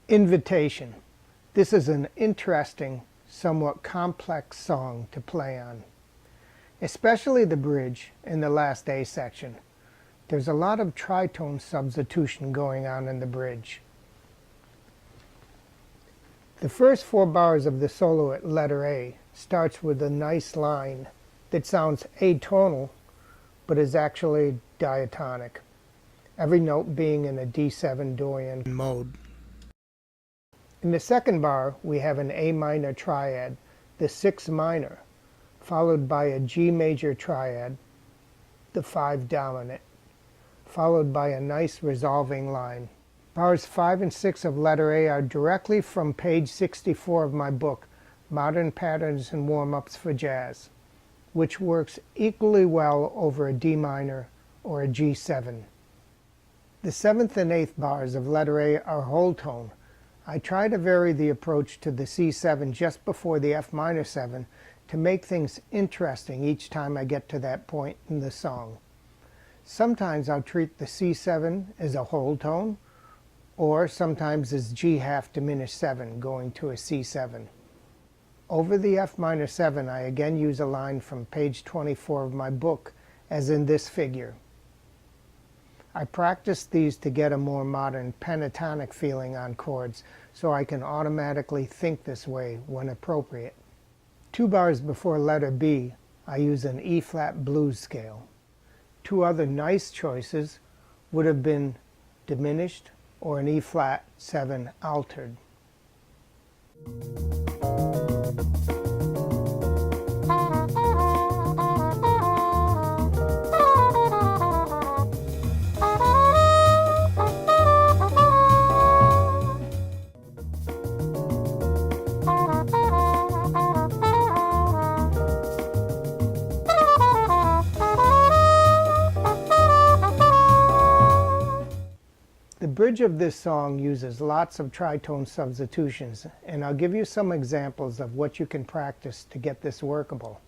Invitation. This is an interesting, somewhat complex song to play on, especially the bridge in the last A section. There's a lot of tritone substitution going on in the bridge. The first 4 bars of the solo at letter A starts with a nice line that sounds atonal but is actually diatonic, every note being in a D7 Dorian mode. In the second bar, we have an A minor triad, the 6 minor, followed by a G major triad, the 5 dominant, followed by a nice resolving line. Bars 5 and 6 of letter A are directly from page 64 of my book, Modern Patterns and Warm-Ups for Jazz, which works equally well over a D minor or a G7. The 7th and 8th bars of letter A are whole tone. I try to vary the approach to the C7 just before the F minor 7 to make things interesting each time I get to that point in the song. Sometimes I'll treat the C7 as a whole tone, or sometimes as G half diminished 7 going to a C7. Over the F minor 7, I again use a line from page 24 of my book, as in this figure. I practice these to get a more modern pentatonic feeling on chords, so I can automatically think this way when appropriate. 2 bars before letter B, I use an E-flat blues scale. 2 other nice choices would have been diminished or an E-flat 7 altered. The bridge of this song uses lots of tritone substitutions, and I'll give you some examples of what you can practice to get this workable.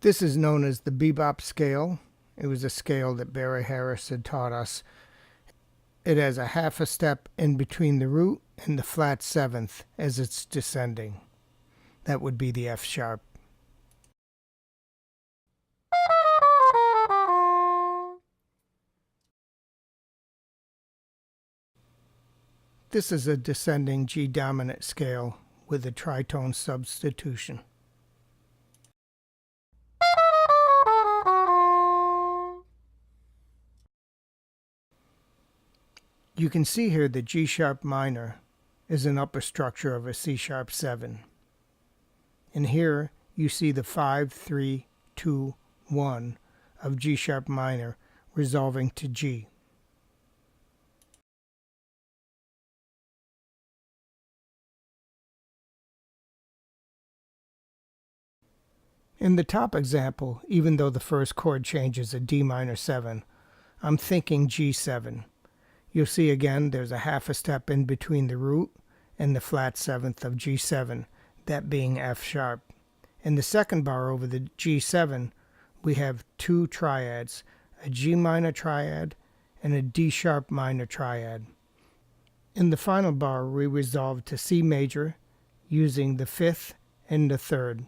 This is known as the bebop scale. It was a scale that Barry Harris had taught us. It has a half a step in between the root and the flat 7th as it's descending. That would be the F sharp. This is a descending G dominant scale with a tritone substitution. You can see here that G sharp minor is an upper structure of a C sharp 7. And here you see the 5, 3, 2, 1 of G sharp minor resolving to G. In the top example, even though the first chord change is a D minor 7, I'm thinking G7. You'll see again there's a half a step in between the root and the flat 7th of G7, that being F sharp. In the second bar over the G7, we have 2 triads, a G minor triad and a D sharp minor triad. In the final bar, we resolve to C major using the 5th and the 3rd.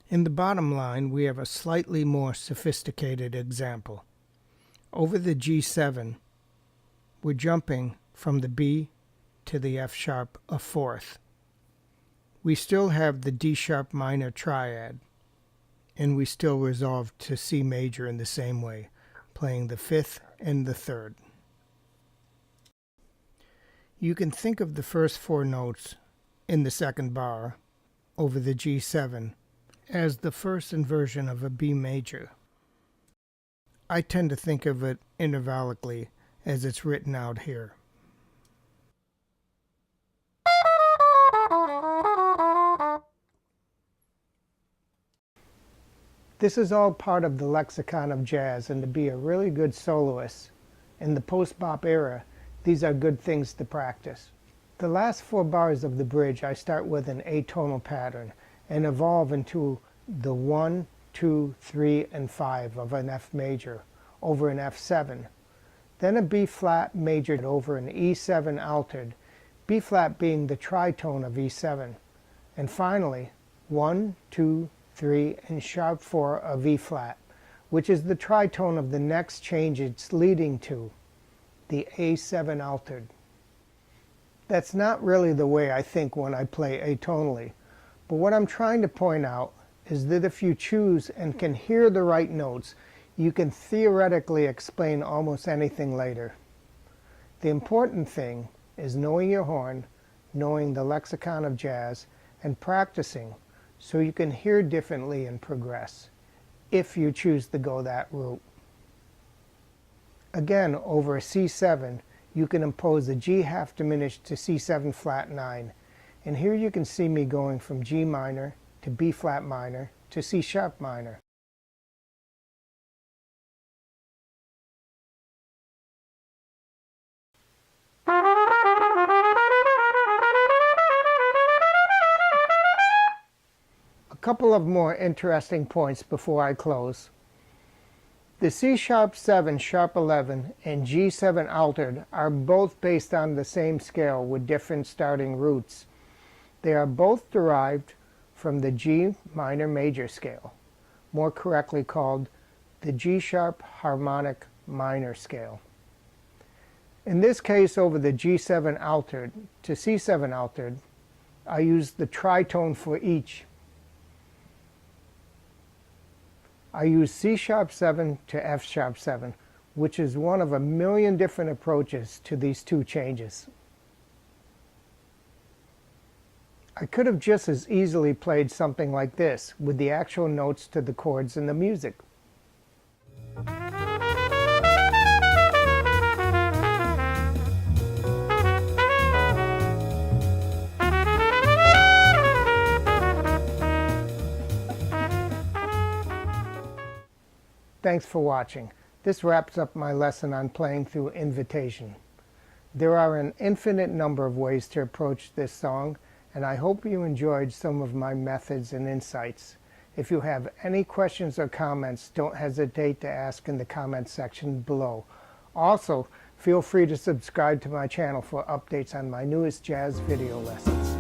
In the bottom line, we have a slightly more sophisticated example. Over the G7, we're jumping from the B to the F sharp a 4th. We still have the D sharp minor triad, and we still resolve to C major in the same way, playing the 5th and the 3rd. You can think of the first 4 notes in the second bar over the G7 as the first inversion of a B major. I tend to think of it intervallically as it's written out here. This is all part of the lexicon of jazz, and to be a really good soloist, In the post-bop era, these are good things to practice. The last 4 bars of the bridge I start with an atonal pattern and evolve into the 1, 2, 3, and 5 of an F major over an F7, then a B flat major over an E7 altered, B flat being the tritone of E7, and finally 1, 2, 3, and sharp 4 of E flat, which is the tritone of the next change it's leading to, the A7 altered. That's not really the way I think when I play atonally, but what I'm trying to point out is that if you choose and can hear the right notes, you can theoretically explain almost anything later. The important thing is knowing your horn, knowing the lexicon of jazz, and practicing so you can hear differently and progress, if you choose to go that route. Again, over a C7, you can impose a G half diminished to C7 flat 9, and here you can see me going from G minor to B flat minor to C sharp minor. A couple of more interesting points before I close. The C sharp 7, sharp 11, and G7 altered are both based on the same scale with different starting roots. They are both derived from the G minor major scale, more correctly called the G sharp harmonic minor scale. In this case, over the G7 altered to C7 altered, I used the tritone for each. I use C sharp 7 to F sharp 7, which is one of a million different approaches to these two changes. I could have just as easily played something like this with the actual notes to the chords in the music. Thanks for watching. This wraps up my lesson on playing through invitation. There are an infinite number of ways to approach this song, and I hope you enjoyed some of my methods and insights. If you have any questions or comments, don't hesitate to ask in the comments section below. Also, feel free to subscribe to my channel for updates on my newest jazz video lessons.